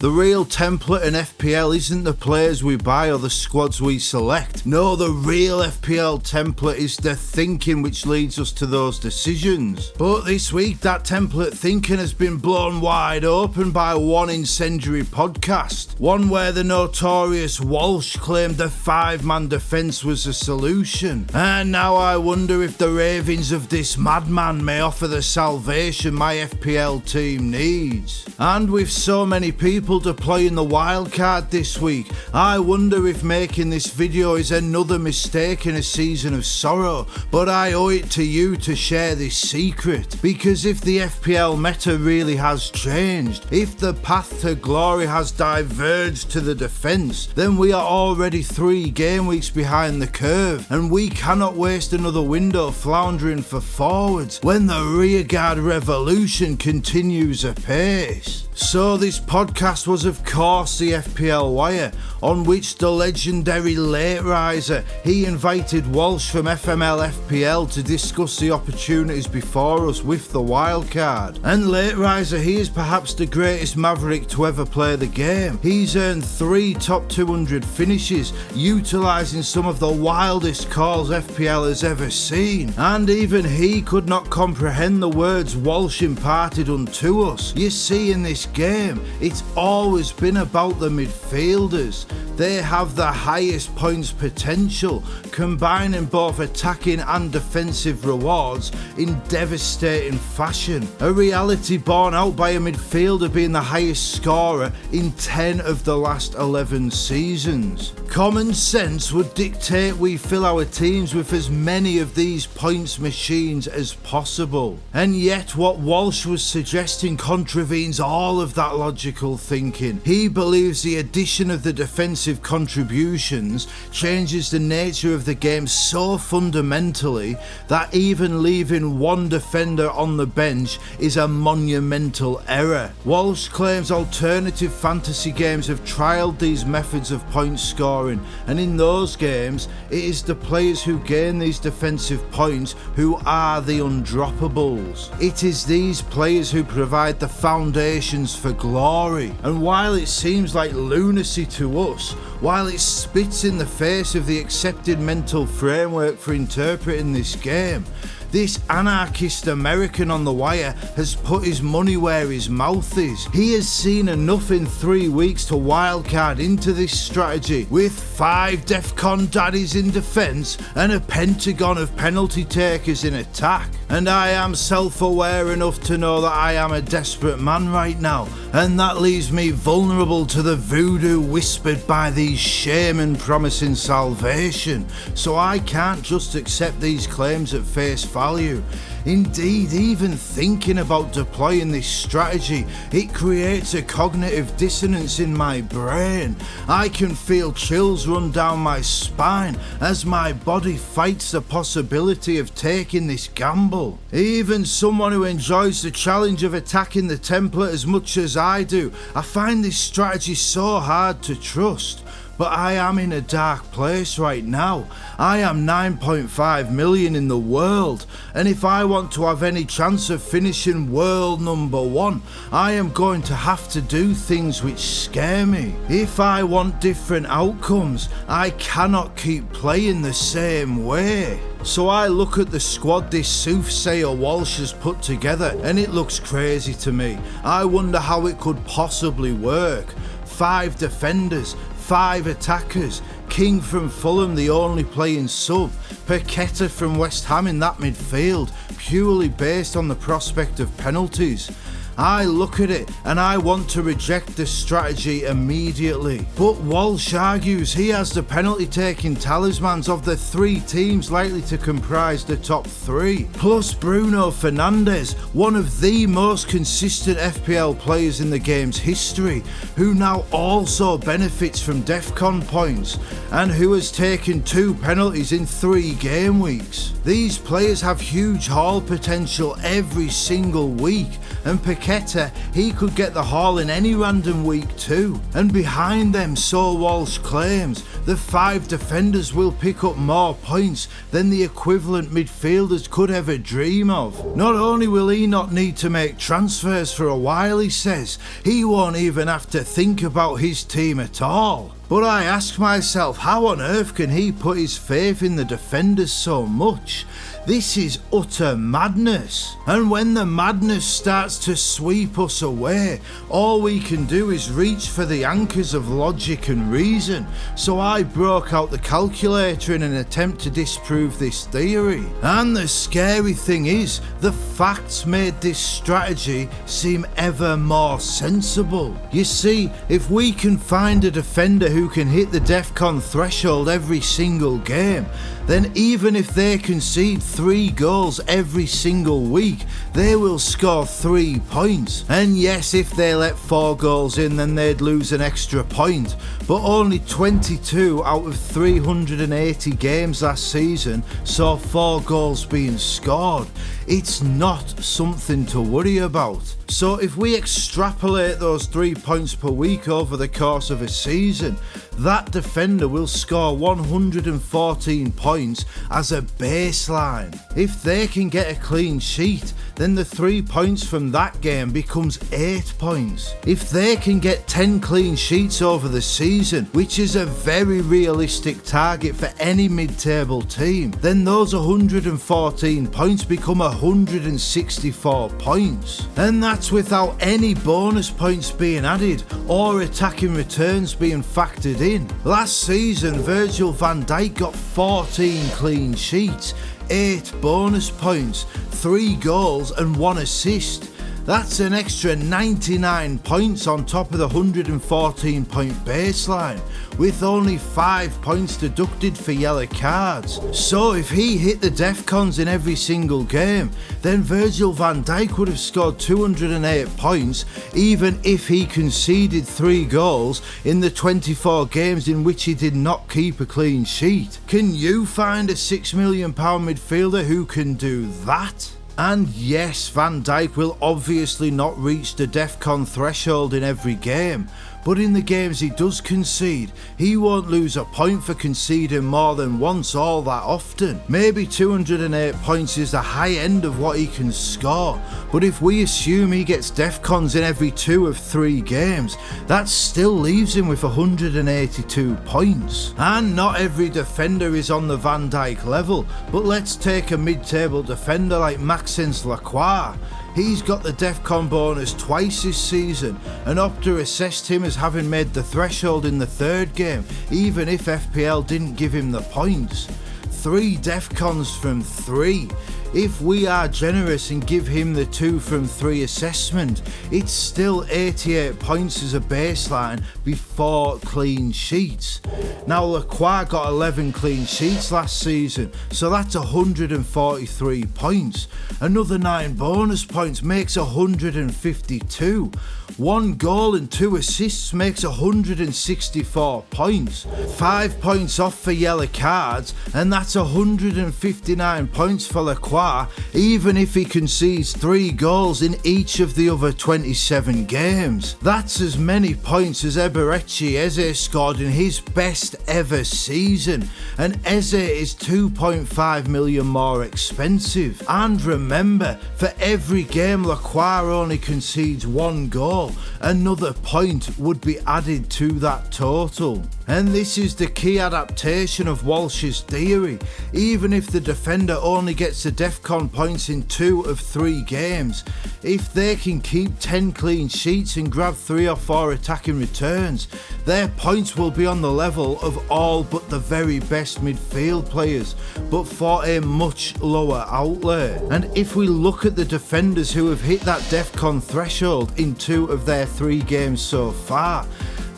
The real template in FPL isn't the players we buy or the squads we select. No, the real FPL template is the thinking which leads us to those decisions. But this week, that template thinking has been blown wide open by one incendiary podcast. One where the notorious Walsh claimed the 5-man defence was the solution. And now I wonder if the ravings of this madman may offer the salvation my FPL team needs. And with so many people deploying the wildcard this week, I wonder if making this video is another mistake in a season of sorrow, but I owe it to you to share this secret, because if the FPL meta really has changed, if the path to glory has diverged to the defence, then we are already 3 game weeks behind the curve, and we cannot waste another window floundering for forwards when the rearguard revolution continues apace. So this podcast was of course the FPL Wire, on which the legendary late riser, he invited Walsh from FML FPL to discuss the opportunities before us with the wildcard. And late riser, he is perhaps the greatest maverick to ever play the game. He's earned 3 top 200 finishes, utilising some of the wildest calls FPL has ever seen. And even he could not comprehend the words Walsh imparted unto us. You see, in this game, it's always been about the midfielders. They have the highest points potential, combining both attacking and defensive rewards in devastating fashion. A reality borne out by a midfielder being the highest scorer in 10 of the last 11 seasons. Common sense would dictate we fill our teams with as many of these points machines as possible. And yet what Walsh was suggesting contravenes all of that logical thinking. He believes the addition of the defensive contributions changes the nature of the game so fundamentally that even leaving one defender on the bench is a monumental error. Walsh claims alternative fantasy games have trialled these methods of point scoring, and in those games it is the players who gain these defensive points who are the undroppables. It is these players who provide the foundations for glory. And while it seems like lunacy to us, while it spits in the face of the accepted mental framework for interpreting this game, this anarchist American on the wire has put his money where his mouth is. He has seen enough in 3 weeks to wildcard into this strategy with 5 DEFCON daddies in defence and a pentagon of penalty takers in attack. And I am self-aware enough to know that I am a desperate man right now, and that leaves me vulnerable to the voodoo whispered by these shaman promising salvation. So I can't just accept these claims at face value. Indeed, even thinking about deploying this strategy, it creates a cognitive dissonance in my brain. I can feel chills run down my spine as my body fights the possibility of taking this gamble. Even someone who enjoys the challenge of attacking the template as much as I do, I find this strategy so hard to trust. But I am in a dark place right now. I am 9.5 million in the world, and if I want to have any chance of finishing world number 1, I am going to have to do things which scare me. If I want different outcomes, I cannot keep playing the same way. So I look at the squad this soothsayer Walsh has put together, and it looks crazy to me. I wonder how it could possibly work. 5 defenders, 5 attackers, King from Fulham the only playing sub, Paqueta from West Ham in that midfield, purely based on the prospect of penalties. I look at it and I want to reject the strategy immediately. But Walsh argues he has the penalty taking talismans of the 3 teams likely to comprise the top 3, plus Bruno Fernandes, one of the most consistent FPL players in the game's history, who now also benefits from DEFCON points and who has taken 2 penalties in 3 game weeks. These players have huge haul potential every single week, and Paqueta Nketiah, he could get the haul in any random week too. And behind them, so Walsh claims, the 5 defenders will pick up more points than the equivalent midfielders could ever dream of. Not only will he not need to make transfers for a while, he says, he won't even have to think about his team at all. But I ask myself, how on earth can he put his faith in the defenders so much? This is utter madness. And when the madness starts to sweep us away, all we can do is reach for the anchors of logic and reason. So I broke out the calculator in an attempt to disprove this theory. And the scary thing is, the facts made this strategy seem ever more sensible. You see, if we can find a defender who can hit the DEFCON threshold every single game, then even if they concede 3 goals every single week, they will score 3 points. And yes, if they let 4 goals in, then they'd lose an extra point. But only 22 out of 380 games last season saw 4 goals being scored. It's not something to worry about. So if we extrapolate those 3 points per week over the course of a season, that defender will score 114 points as a baseline. If they can get a clean sheet, then the 3 points from that game becomes 8 points. If they can get 10 clean sheets over the season, which is a very realistic target for any mid-table team, then those 114 points become 164 points. And that's without any bonus points being added or attacking returns being factored in. Last season, Virgil van Dijk got 14 clean sheets, 8 bonus points, 3 goals and 1 assist. That's an extra 99 points on top of the 114 point baseline, with only 5 points deducted for yellow cards. So if he hit the DEFCONs in every single game, then Virgil van Dijk would have scored 208 points even if he conceded 3 goals in the 24 games in which he did not keep a clean sheet. Can you find a £6 million midfielder who can do that? And yes, Van Dijk will obviously not reach the DEFCON threshold in every game, but in the games he does concede, he won't lose a point for conceding more than once all that often. Maybe 208 points is the high end of what he can score, but if we assume he gets DEFCONs in every 2 of 3 games, that still leaves him with 182 points. And not every defender is on the Van Dijk level, but let's take a mid-table defender like Maxence Lacroix. He's got the DEFCON bonus twice this season, and Opta assessed him as having made the threshold in the 3rd game, even if FPL didn't give him the points. 3 DEFCONs from 3. If we are generous and give him the 2 from 3 assessment, it's still 88 points as a baseline before clean sheets. Now Lacroix got 11 clean sheets last season, so that's 143 points. Another 9 bonus points makes 152. 1 goal and 2 assists makes 164 points. 5 points off for yellow cards, and that's 159 points for Lacroix, even if he concedes 3 goals in each of the other 27 games. That's as many points as Eberechi Eze scored in his best ever season, and Eze is 2.5 million more expensive. And remember, for every game Lacroix only concedes 1 goal, another point would be added to that total. And this is the key adaptation of Walsh's theory. Even if the defender only gets the DEFCON points in 2 of 3 games, if they can keep 10 clean sheets and grab 3 or 4 attacking returns, their points will be on the level of all but the very best midfield players, but for a much lower outlay. And if we look at the defenders who have hit that DEFCON threshold in 2 of their 3 games so far,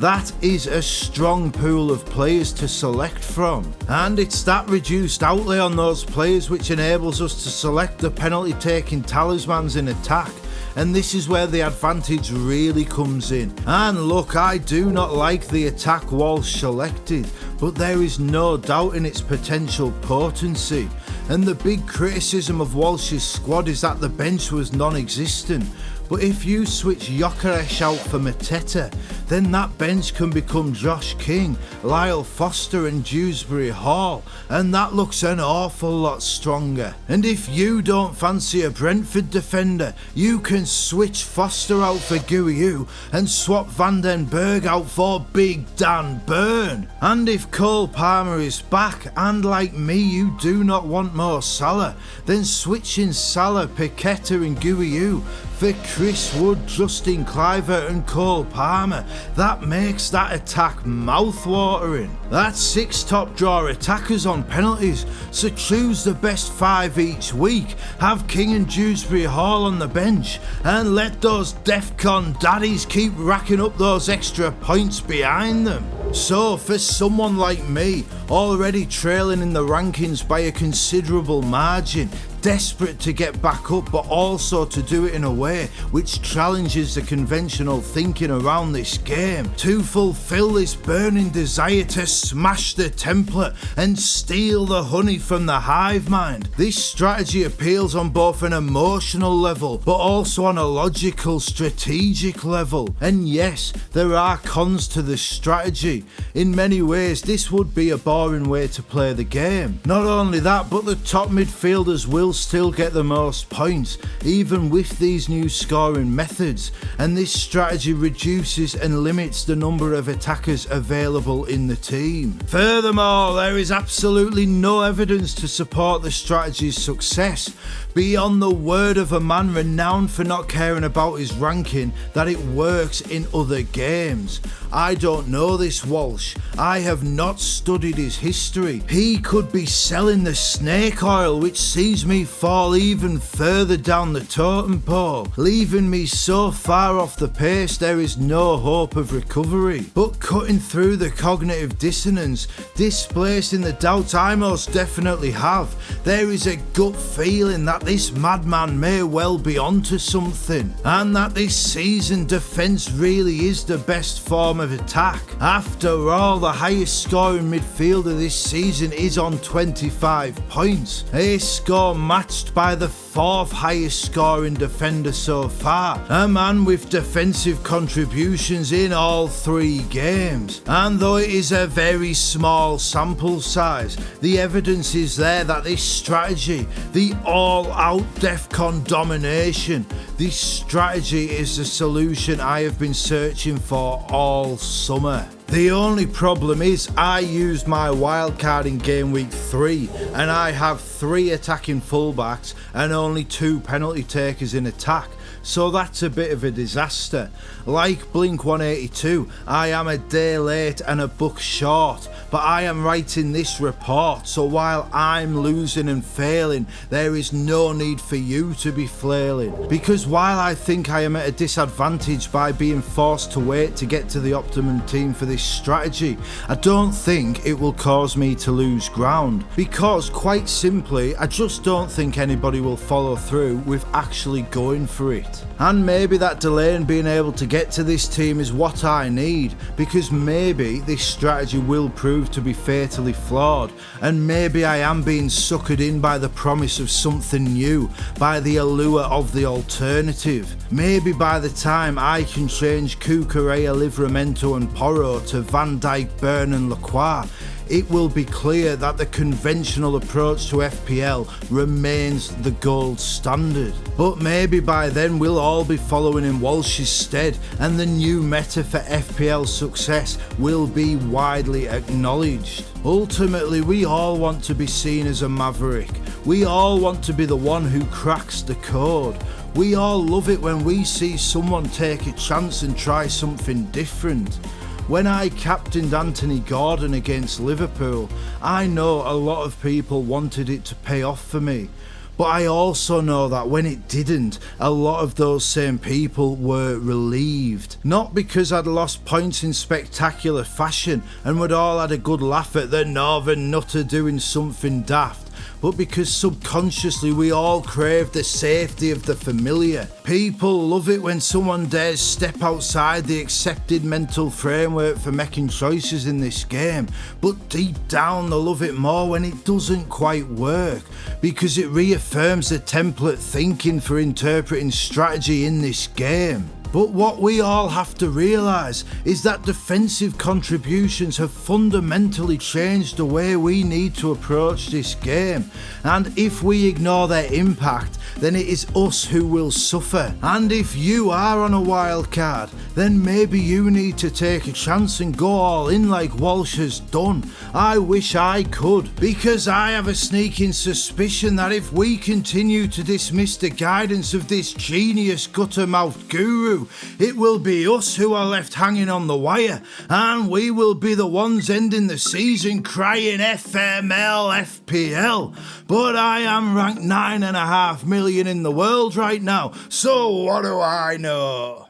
that is a strong pool of players to select from. And it's that reduced outlay on those players which enables us to select the penalty taking talismans in attack. And this is where the advantage really comes in. And look, I do not like the attack Walsh selected, but there is no doubt in its potential potency. And the big criticism of Walsh's squad is that the bench was non-existent. But if you switch Gyökeres out for Mateta, then that bench can become Josh King, Lyle Foster and Dewsbury Hall, and that looks an awful lot stronger. And if you don't fancy a Brentford defender, you can switch Foster out for GW4 and swap Van den Berg out for Big Dan Burn. And if Cole Palmer is back, and like me you do not want more Salah, then switching Salah, Paqueta and GW4 for Chris Wood, Justin Kluivert and Cole Palmer, that makes that attack mouth-watering. That's 6 top drawer attackers on penalties, so choose the best 5 each week, have King and Dewsbury Hall on the bench, and let those DEFCON daddies keep racking up those extra points behind them. So for someone like me, already trailing in the rankings by a considerable margin, desperate to get back up but also to do it in a way which challenges the conventional thinking around this game, to fulfill this burning desire to smash the template and steal the honey from the hive mind. This strategy appeals on both an emotional level but also on a logical, strategic level. And yes, there are cons to the strategy. In many ways this would be a boring way to play the game. Not only that, but the top midfielders will still get the most points even with these new scoring methods, and this strategy reduces and limits the number of attackers available in the team. Furthermore, there is absolutely no evidence to support the strategy's success beyond the word of a man renowned for not caring about his ranking that it works in other games. I don't know this Walsh, I have not studied his history. He could be selling the snake oil which sees me fall even further down the totem pole, leaving me so far off the pace there is no hope of recovery. But cutting through the cognitive dissonance, displacing the doubts I most definitely have, there is a gut feeling that this madman may well be onto something, and that this season defence really is the best form of attack. After all, the highest scoring midfielder this season is on 25 points, a score matched by the 4th highest scoring defender so far, a man with defensive contributions in all 3 games. And though it is a very small sample size, the evidence is there that this strategy, the all-out DEFCON domination, this strategy is the solution I have been searching for all summer. The only problem is I used my wildcard in game week 3 and I have 3 attacking fullbacks and only 2 penalty takers in attack, so that's a bit of a disaster. Like Blink 182, I am a day late and a book short, but I am writing this report, so while I'm losing and failing, there is no need for you to be flailing. Because while I think I am at a disadvantage by being forced to wait to get to the optimum team for this strategy, I don't think it will cause me to lose ground, because quite simply I just don't think anybody will follow through with actually going for it. And maybe that delay in being able to get to this team is what I need, because maybe this strategy will prove to be fatally flawed, and maybe I am being suckered in by the promise of something new, by the allure of the alternative. Maybe by the time I can change Cucurella, Livramento and Porro to Van Dijk, Burn and Lacroix, it will be clear that the conventional approach to FPL remains the gold standard. But maybe by then we'll all be following in Walsh's stead, and the new meta for FPL success will be widely acknowledged. Ultimately, we all want to be seen as a maverick. We all want to be the one who cracks the code. We all love it when we see someone take a chance and try something different. When I captained Anthony Gordon against Liverpool, I know a lot of people wanted it to pay off for me. But I also know that when it didn't, a lot of those same people were relieved. Not because I'd lost points in spectacular fashion and we'd all had a good laugh at the Northern Nutter doing something daft, but because subconsciously we all crave the safety of the familiar. People love it when someone dares step outside the accepted mental framework for making choices in this game, but deep down they love it more when it doesn't quite work, because it reaffirms the template thinking for interpreting strategy in this game. But what we all have to realise is that defensive contributions have fundamentally changed the way we need to approach this game, and if we ignore their impact, then it is us who will suffer. And if you are on a wild card, then maybe you need to take a chance and go all in like Walsh has done. I wish I could, because I have a sneaking suspicion that if we continue to dismiss the guidance of this genius gutter-mouthed guru, it will be us who are left hanging on the wire, and we will be the ones ending the season crying FPL. But I am ranked 9.5 million in the world right now, so what do I know?